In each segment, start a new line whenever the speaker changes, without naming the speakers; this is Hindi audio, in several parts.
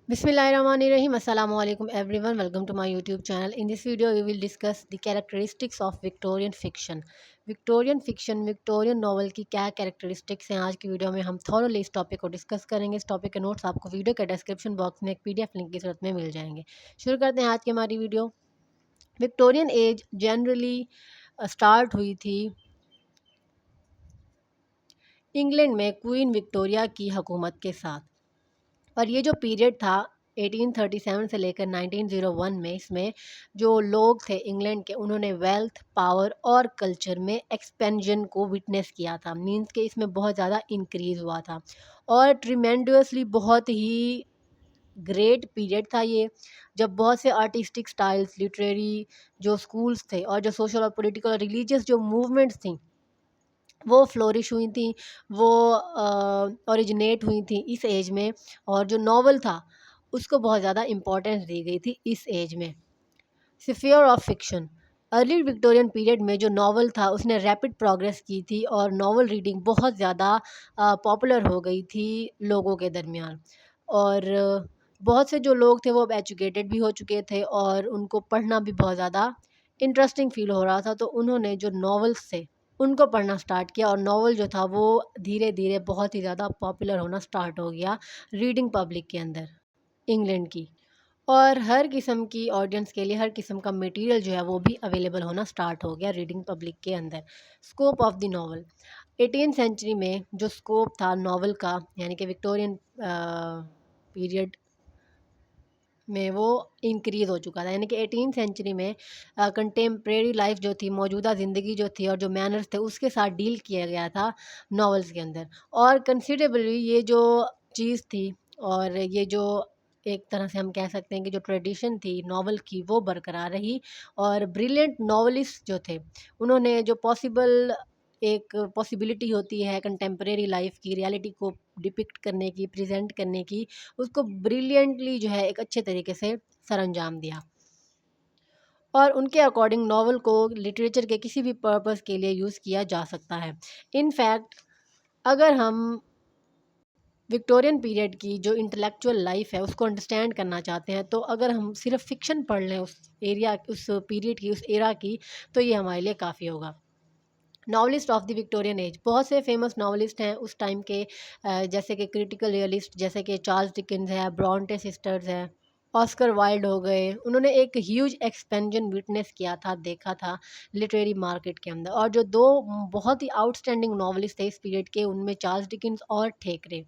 Bismillahirrahmanirrahim. Assalamu alaikum everyone. Welcome to my YouTube channel. In this video, we will discuss the characteristics of Victorian fiction. Victorian novel की क्या कैरेक्टरिस्टिक्स हैं आज की वीडियो में हम थॉरोली इस टॉपिक को डिस्कस करेंगे। इस टॉपिक के नोट्स आपको वीडियो के डिस्क्रिप्शन बॉक्स में एक पीडीएफ लिंक की सूरत में मिल जाएंगे। शुरू करते हैं आज की हमारी video. Victorian age generally start हुई थी इंग्लैंड में क्वीन विक्टोरिया की हुकूमत के साथ, और ये जो पीरियड था 1837 से लेकर 1901 में, इसमें जो लोग थे इंग्लैंड के, उन्होंने वेल्थ, पावर और कल्चर में एक्सपेंशन को विटनेस किया था। मींस के इसमें बहुत ज़्यादा इंक्रीज़ हुआ था और ट्रिमेंडसली बहुत ही ग्रेट पीरियड था ये, जब बहुत से आर्टिस्टिक स्टाइल्स, लिटरेरी जो स्कूल्स थे और जो सोशल और पॉलिटिकल और रिलीजियस जो मूवमेंट्स थी वो फ्लोरिश हुई थी, वो ओरिजिनेट हुई थी इस एज में। और जो नावल था उसको बहुत ज़्यादा इम्पोर्टेंस दी गई थी इस एज में। Sphere of fiction. Early Victorian period में जो नावल था उसने रैपिड प्रोग्रेस की थी और नावल रीडिंग बहुत ज़्यादा पॉपुलर हो गई थी लोगों के दरमियान। और बहुत से जो लोग थे वो अब एजुकेटेड भी हो चुके थे और उनको पढ़ना भी बहुत ज़्यादा इंटरेस्टिंग फील हो रहा था, तो उन्होंने जो नावल्स थे उनको पढ़ना स्टार्ट किया और नावल जो था वो धीरे धीरे बहुत ही ज़्यादा पॉपुलर होना स्टार्ट हो गया रीडिंग पब्लिक के अंदर इंग्लैंड की। और हर किस्म की ऑडियंस के लिए हर किस्म का मटेरियल जो है वो भी अवेलेबल होना स्टार्ट हो गया रीडिंग पब्लिक के अंदर। Scope of the novel. 18th century में जो स्कोप था नावल का, यानी कि विक्टोरियन पीरियड में, वो इंक्रीज़ हो चुका था। यानी कि 18th सेंचुरी में कंटेम्प्रेरी लाइफ जो थी, मौजूदा ज़िंदगी जो थी और जो मैनर्स थे उसके साथ डील किया गया था नावल्स के अंदर। और कंसिडरेबली ये जो चीज़ थी और ये जो एक तरह से हम कह सकते हैं कि जो ट्रेडिशन थी नावल की वो बरकरार रही। और ब्रिलियंट नावलिस्ट जो थे उन्होंने जो एक पॉसिबिलिटी होती है कंटेम्प्रेरी लाइफ की, रियलिटी को डिपिक्ट करने की, प्रेजेंट करने की, उसको ब्रिलियंटली जो है एक अच्छे तरीके से सरअंजाम दिया। और उनके अकॉर्डिंग नावल को लिटरेचर के किसी भी पर्पस के लिए यूज़ किया जा सकता है। इनफैक्ट अगर हम विक्टोरियन पीरियड की जो इंटेलेक्चुअल लाइफ है उसको अंडरस्टैंड करना चाहते हैं, तो अगर हम सिर्फ फिक्शन पढ़ लें उस पीरियड की, उस एरा की, तो ये हमारे लिए काफ़ी होगा। Novelist of the Victorian age. बहुत से फेमस नॉवलिस्ट हैं उस टाइम के, जैसे कि क्रिटिकल रियलिस्ट जैसे कि चार्ल्स डिकिंस है, ब्रॉन्टे सिस्टर्स है, ऑस्कर वाइल्ड हो गए। उन्होंने एक ह्यूज एक्सपेंजन विटनेस किया था, देखा था लिटरेरी मार्केट के अंदर। और जो दो बहुत ही आउटस्टैंडिंग नॉवलिस्ट थे इस पीरियड के, उनमें चार्ल्स डिकिंस और थेकरे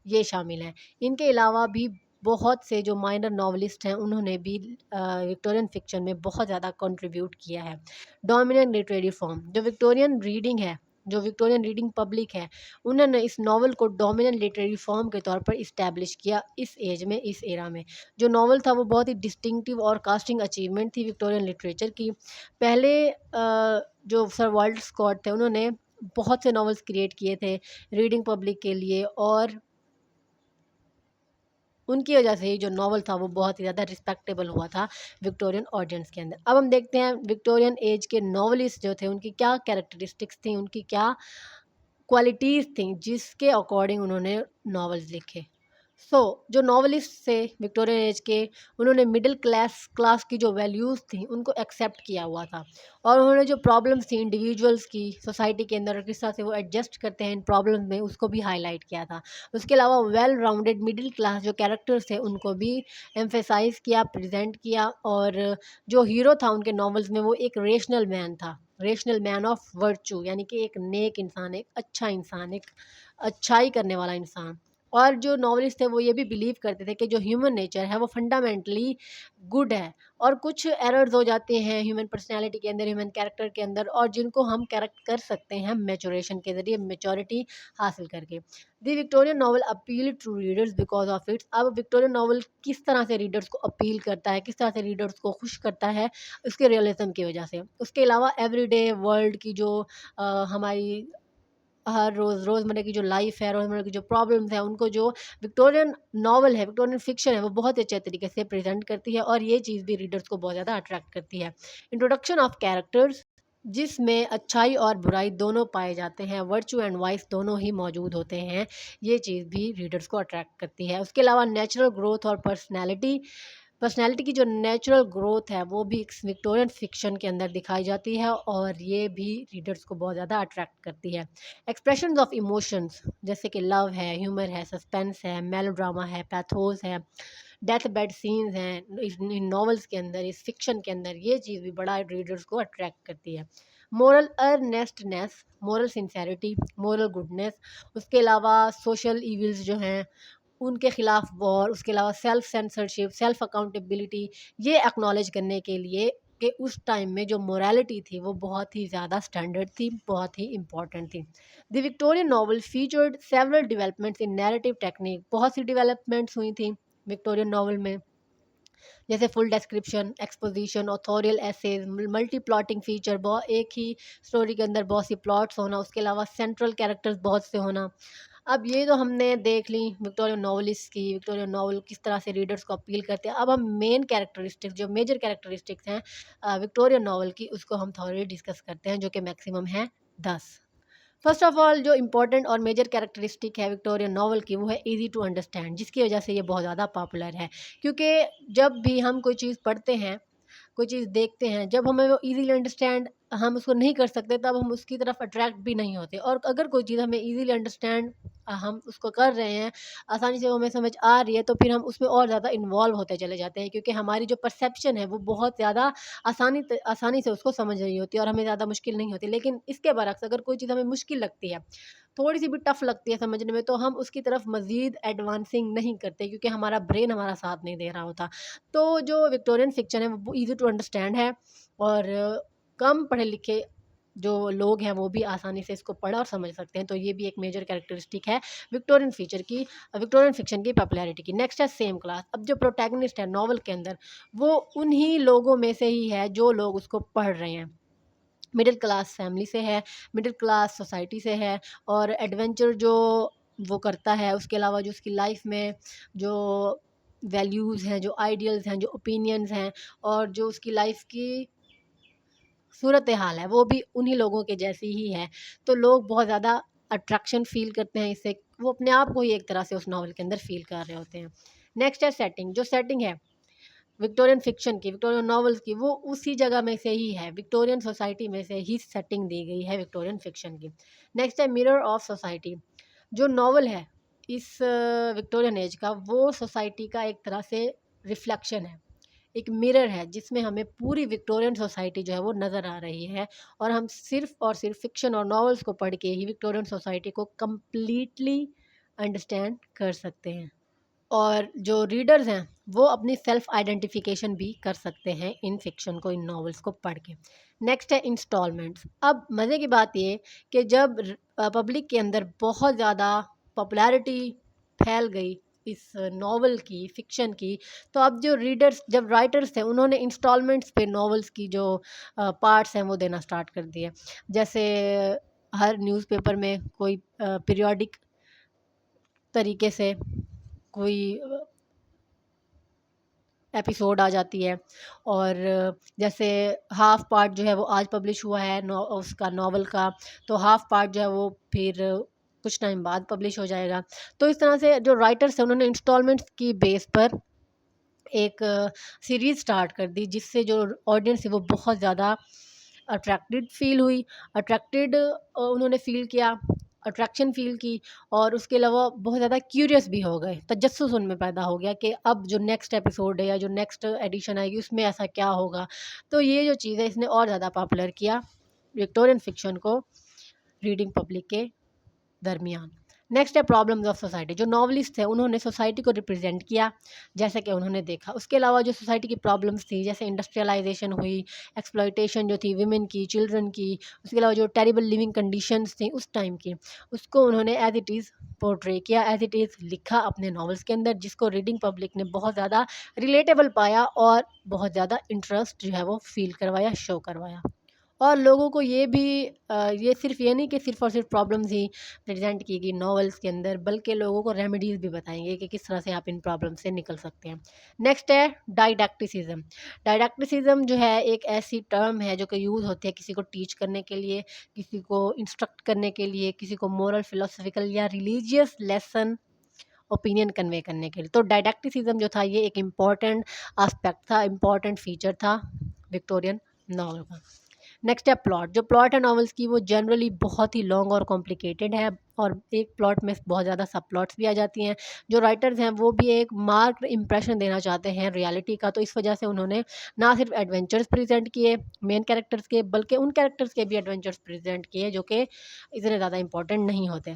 ये शामिल हैं। इनके अलावा भी बहुत से जो माइनर नॉवलिस्ट हैं उन्होंने भी विक्टोरियन फिक्शन में बहुत ज़्यादा कंट्रीब्यूट किया है। Dominant literary form. जो विक्टोरियन रीडिंग है, जो विक्टोरियन रीडिंग पब्लिक है, उन्होंने इस नावल को डोमिनेंट लिटरेरी फॉर्म के तौर पर इस्टेब्लिश किया इस एज में, इस एरा में। जो नावल था वो बहुत ही डिस्टिंक्टिव और कास्टिंग अचीवमेंट थी विक्टोरियन लिटरेचर की। पहले जो सर वाल्टर स्कॉट थे उन्होंने बहुत से नावल्स क्रिएट किए थे रीडिंग पब्लिक के लिए, और उनकी वजह से ही जो नावल था वो बहुत ही ज़्यादा रिस्पेक्टेबल हुआ था विक्टोरियन ऑडियंस के अंदर। अब हम देखते हैं विक्टोरियन एज के नॉवलिस्ट जो थे उनकी क्या कैरेक्टरिस्टिक्स थी, उनकी क्या क्वालिटीज़ थी जिसके अकॉर्डिंग उन्होंने नॉवेल्स लिखे। जो नॉवलिस्ट थे विक्टोरियन एज के, उन्होंने मिडिल क्लास की जो वैल्यूज़ थी उनको एक्सेप्ट किया हुआ था, और उन्होंने जो प्रॉब्लम्स थी इंडिविजुअल्स की सोसाइटी के अंदर, किस तरह से वो एडजस्ट करते हैं इन प्रॉब्लम में, उसको भी हाईलाइट किया था। उसके अलावा वेल राउंडेड मिडिल क्लास जो कैरेक्टर्स थे उनको भी एम्फेसाइज किया, प्रेजेंट किया। और जो हीरो था उनके नॉवेल्स में वो एक रेशनल मैन था, रेशनल मैन ऑफ वर्चू, यानी कि एक नेक इंसान, एक अच्छा इंसान, एक अच्छाई करने वाला इंसान। और जो नॉवलिस्ट थे वो ये भी बिलीव करते थे कि जो ह्यूमन नेचर है वो फंडामेंटली गुड है, और कुछ एरर्स हो जाते हैं ह्यूमन पर्सनैलिटी के अंदर, ह्यूमन कैरेक्टर के अंदर, और जिनको हम करेक्ट कर सकते हैं मेचोरेशन के ज़रिए, मेचोरिटी हासिल करके। The Victorian novel appeal to readers because of its. अब विक्टोरियन नावल किस तरह से रीडर्स को अपील करता है, किस तरह से रीडर्स को खुश करता है, उसके रियलिज्म की वजह से। उसके अलावा एवरीडे वर्ल्ड की जो हमारी हर रोज़मर्रा की जो लाइफ है, रोज़मर्रा की जो प्रॉब्लम्स हैं, उनको जो विक्टोरियन नॉवल है, विक्टोरियन फ़िक्शन है, वो बहुत ही अच्छे तरीके से प्रेज़ेंट करती है, और ये चीज़ भी रीडर्स को बहुत ज़्यादा अट्रैक्ट करती है। Introduction of characters. जिसमें अच्छाई और बुराई दोनों पाए जाते हैं, वर्च्यू एंड वाइस दोनों ही मौजूद होते हैं। ये चीज़ भी रीडर्स को अट्रैक्ट करती है। उसके अलावा नेचुरल ग्रोथ और पर्सनैलिटी की जो नेचुरल ग्रोथ है वो भी इस विक्टोरियन फ़िक्शन के अंदर दिखाई जाती है और ये भी रीडर्स को बहुत ज़्यादा अट्रैक्ट करती है। एक्सप्रेशंस ऑफ इमोशंस जैसे कि लव है, ह्यूमर है, सस्पेंस है, मेलोड्रामा है, पैथोस है, डेथ बेड सीन्स हैं इन नॉवेल्स के अंदर, इस फ़िक्शन के अंदर, ये चीज़ भी बड़ा रीडर्स को अट्रैक्ट करती है। Moral earnestness, moral sincerity, moral goodness, उसके अलावा सोशल इविल्स जो हैं उनके खिलाफ वॉर, उसके अलावा सेल्फ सेंसरशिप, सेल्फ अकाउंटेबिलिटी, ये एक्नॉलेज करने के लिए कि उस टाइम में जो मोरालिटी थी वो बहुत ही ज़्यादा स्टैंडर्ड थी, बहुत ही इंपॉर्टेंट थी। The Victorian novel featured several developments in narrative technique, बहुत सी डेवलपमेंट्स हुई थी विक्टोरियन नॉवल में, जैसे full description, exposition, authorial essays, multi plotting feature, बहुत एक ही स्टोरी के अंदर बहुत सी प्लॉट्स होना, उसके अलावा सेंट्रल कैरेक्टर्स बहुत से होना। अब ये तो हमने देख ली विक्टोरियन नॉवलिस्ट की, विक्टोरियन नॉवल किस तरह से रीडर्स को अपील करते हैं। अब हम मेन कैरेक्टरिस्टिक्स, जो मेजर कैरेक्टरिस्टिक्स हैं विक्टोरियन नॉवल की, उसको हम थोड़ी डिस्कस करते हैं, जो कि मैक्सिमम है 10। फर्स्ट ऑफ ऑल जो इंपॉर्टेंट और मेजर कैरेक्टरिस्टिक है विक्टोरियन नॉवल की वो है इजी टू अंडरस्टैंड, जिसकी वजह से ये बहुत ज़्यादा पॉपुलर है। क्योंकि जब भी हम कोई चीज़ पढ़ते हैं, कोई चीज़ देखते हैं, जब हमें वो ईज़िली अंडरस्टैंड हम उसको नहीं कर सकते, तब हम उसकी तरफ अट्रैक्ट भी नहीं होते। और अगर कोई चीज़ हमें ईज़िली अंडरस्टैंड हम उसको कर रहे हैं, आसानी से वो हमें समझ आ रही है, तो फिर हम उसमें और ज़्यादा इन्वॉल्व होते चले जाते हैं, क्योंकि हमारी जो परसेप्शन है वो बहुत ज़्यादा आसानी से उसको समझ रही होती है और हमें ज़्यादा मुश्किल नहीं होती। लेकिन इसके बरक्स अगर कोई चीज़ हमें मुश्किल लगती है, थोड़ी-सी भी टफ़ लगती है समझने में, तो हम उसकी तरफ मज़ीद एडवांसिंग नहीं करते, क्योंकि हमारा ब्रेन हमारा साथ नहीं दे रहा होता। तो जो विक्टोरियन फ़िक्शन है वो ईज़ी टू अंडरस्टैंड है और कम पढ़े-लिखे जो लोग हैं वो भी आसानी से इसको पढ़ और समझ सकते हैं। तो ये भी एक मेजर कैरेक्टरिस्टिक है विक्टोरियन फ़िक्शन की पॉपुलैरिटी की। नेक्स्ट है सेम क्लास। अब जो प्रोटैगनिस्ट है नॉवल के अंदर, वो उन्हीं लोगों में से ही है जो लोग उसको पढ़ रहे हैं। मिडिल क्लास फैमिली से है, मिडिल क्लास सोसाइटी से है और एडवेंचर जो वो करता है, उसके अलावा जो उसकी लाइफ में जो वैल्यूज़ हैं, जो आइडियल्स हैं, जो ओपिनियंस हैं और जो उसकी लाइफ की सूरत हाल है, वो भी उन्हीं लोगों के जैसी ही है। तो लोग बहुत ज़्यादा अट्रैक्शन फ़ील करते हैं इससे, वो अपने आप को ही एक तरह से उस नॉवल के अंदर फ़ील कर रहे होते हैं। नेक्स्ट है सेटिंग। जो सेटिंग है विक्टोरियन फ़िक्शन की, विक्टोरियन नॉवेल्स की, वो उसी जगह में से ही है, विक्टोरियन सोसाइटी में से ही सेटिंग दी गई है विक्टोरियन फ़िक्शन की। नेक्स्ट है मिरर ऑफ सोसाइटी। जो नॉवल है इस विक्टोरियन एज का, वो सोसाइटी का एक तरह से रिफ्लेक्शन है, एक मिरर है जिसमें हमें पूरी विक्टोरियन सोसाइटी जो है वो नज़र आ रही है और हम सिर्फ़ और सिर्फ़ फ़िक्शन और नॉवेल्स को पढ़ के ही विक्टोरियन सोसाइटी को कंप्लीटली अंडरस्टैंड कर सकते हैं। और जो रीडर्स हैं वो अपनी सेल्फ आइडेंटिफिकेशन भी कर सकते हैं इन फिक्शन को, इन नॉवेल्स को पढ़ के। नेक्स्ट है इंस्टॉलमेंट्स। अब मज़े की बात ये कि जब पब्लिक के अंदर बहुत ज़्यादा पॉपुलैरिटी फैल गई इस नॉवल की, फ़िक्शन की, तो अब जो रीडर्स, जब राइटर्स थे, उन्होंने इंस्टॉलमेंट्स पे नॉवेल्स की जो पार्ट्स हैं वो देना स्टार्ट कर दिए। जैसे हर न्यूज़पेपर में कोई पीरियोडिक तरीके से कोई एपिसोड आ जाती है और जैसे हाफ़ पार्ट जो है वो आज पब्लिश हुआ है उसका नॉवल का, तो हाफ़ पार्ट जो है वो फिर कुछ टाइम बाद पब्लिश हो जाएगा। तो इस तरह से जो राइटर्स हैं उन्होंने इंस्टॉलमेंट्स की बेस पर एक सीरीज़ स्टार्ट कर दी, जिससे जो ऑडियंस है वो बहुत ज़्यादा अट्रैक्टेड उन्होंने फ़ील किया, अट्रैक्शन फ़ील की और उसके अलावा बहुत ज़्यादा क्यूरियस भी हो गए। तजस्सुस उनमें पैदा हो गया कि अब जो नेक्स्ट एपिसोड है या जो नेक्स्ट एडिशन आएगी उसमें ऐसा क्या होगा। तो ये जो चीज़ है इसने और ज़्यादा पॉपुलर किया विक्टोरियन फ़िक्शन को रीडिंग पब्लिक के दरमियान। नेक्स्ट है प्रॉब्लम्स ऑफ सोसाइटी। जो नॉवलिस्ट थे उन्होंने सोसाइटी को रिप्रेजेंट किया जैसा कि उन्होंने देखा। उसके अलावा जो सोसाइटी की प्रॉब्लम्स थी, जैसे इंडस्ट्रियलाइजेशन हुई, एक्सप्लॉयटेशन जो थी विमेन की, चिल्ड्रन की, उसके अलावा जो टेरिबल लिविंग कंडीशंस थी उस टाइम की, उसको उन्होंने एज इट इज़ पोर्ट्रे किया, एज इट इज़ लिखा अपने नॉवेल्स के अंदर, जिसको रीडिंग पब्लिक ने बहुत ज़्यादा रिलेटेबल पाया और बहुत ज़्यादा इंटरेस्ट जो है वो फील करवाया, शो करवाया। और लोगों को ये सिर्फ ये नहीं कि सिर्फ और सिर्फ प्रॉब्लम्स ही प्रेजेंट की गई नॉवेल्स के अंदर, बल्कि लोगों को रेमेडीज़ भी बताएंगे कि किस तरह से आप इन प्रॉब्लम से निकल सकते हैं। नेक्स्ट है डाइडैक्टिसिज्म। डाइडैक्टिसिज्म जो है एक ऐसी टर्म है जो कि यूज़ होती है किसी को टीच करने के लिए, किसी को इंस्ट्रक्ट करने के लिए, किसी को मोरल फिलोसफिकल या रिलीजियस लेसन ओपिनियन कन्वे करने के लिए। तो डाइडैक्टिसिज्म जो था ये एक इम्पॉर्टेंट एस्पेक्ट था, इम्पॉर्टेंट फीचर था विक्टोरियन नॉवल का। नेक्स्ट है प्लॉट। जो प्लॉट है नॉवेल्स की वो जनरली बहुत ही लॉन्ग और कॉम्प्लिकेटेड है, और एक प्लॉट में बहुत ज़्यादा सब प्लॉट्स भी आ जाती हैं। जो राइटर्स हैं वो भी एक मार्क्ड इंप्रेशन देना चाहते हैं रियलिटी का, तो इस वजह से उन्होंने ना सिर्फ एडवेंचर्स प्रेजेंट किए मेन कैरेक्टर्स के, बल्कि उन कैरेक्टर्स के भी एडवेंचर्स प्रेजेंट किए जो कि इतने ज़्यादा इंपॉर्टेंट नहीं होते।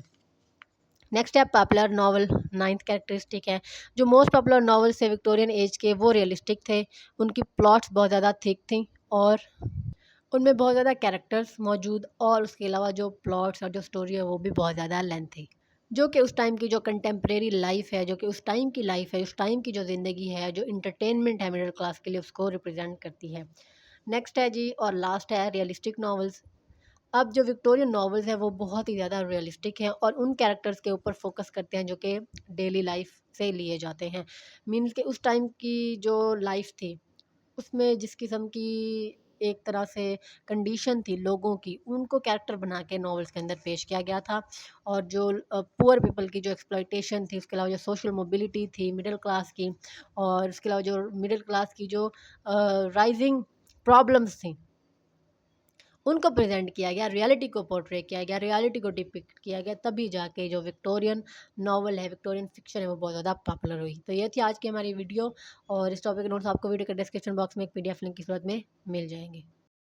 नेक्स्ट है पॉपुलर नावल। नाइन्थ कैरेक्टरिस्टिक है, जो मोस्ट पॉपुलर नावल से विक्टोरियन एज के वो रियलिस्टिक थे, उनकी प्लॉट्स बहुत ज़्यादा थिक थी और उनमें बहुत ज़्यादा कैरेक्टर्स मौजूद, और उसके अलावा जो प्लॉट्स और जो स्टोरी है वो भी बहुत ज़्यादा लेंथ थी, जो कि उस टाइम की जो कंटेम्प्रेरी लाइफ है, जो कि उस टाइम की लाइफ है, उस टाइम की जो ज़िंदगी है, जो इंटरटेनमेंट है मिडिल क्लास के लिए, उसको रिप्रेजेंट करती है। नेक्स्ट है जी और लास्ट है रियलिस्टिक नॉवेल्स। अब जो विक्टोरियन नॉवेल्स हैं वो बहुत ही ज़्यादा रियलिस्टिक हैं और उन कैरेक्टर्स के ऊपर फोकस करते हैं जो कि डेली लाइफ से लिए जाते हैं। मीन्स कि उस टाइम की जो लाइफ थी उसमें जिस किस्म की एक तरह से कंडीशन थी लोगों की, उनको कैरेक्टर बना के नॉवेल्स के अंदर पेश किया गया था। और जो पुअर पीपल की जो एक्सप्लॉयटेशन थी, उसके अलावा जो सोशल मोबिलिटी थी मिडिल क्लास की, और उसके अलावा जो मिडिल क्लास की जो राइजिंग प्रॉब्लम्स थी, उनको प्रेजेंट किया गया, रियलिटी को पोर्ट्रे किया गया, रियलिटी को डिपिक्ट किया गया, तभी जाके जो विक्टोरियन नावल है, विक्टोरियन फिक्शन है, वो बहुत ज़्यादा पॉपुलर हुई। तो ये थी आज की हमारी वीडियो, और इस टॉपिक के नोट्स आपको वीडियो के डिस्क्रिप्शन बॉक्स में एक पीडीएफ लिंक की सूरत में मिल जाएंगे।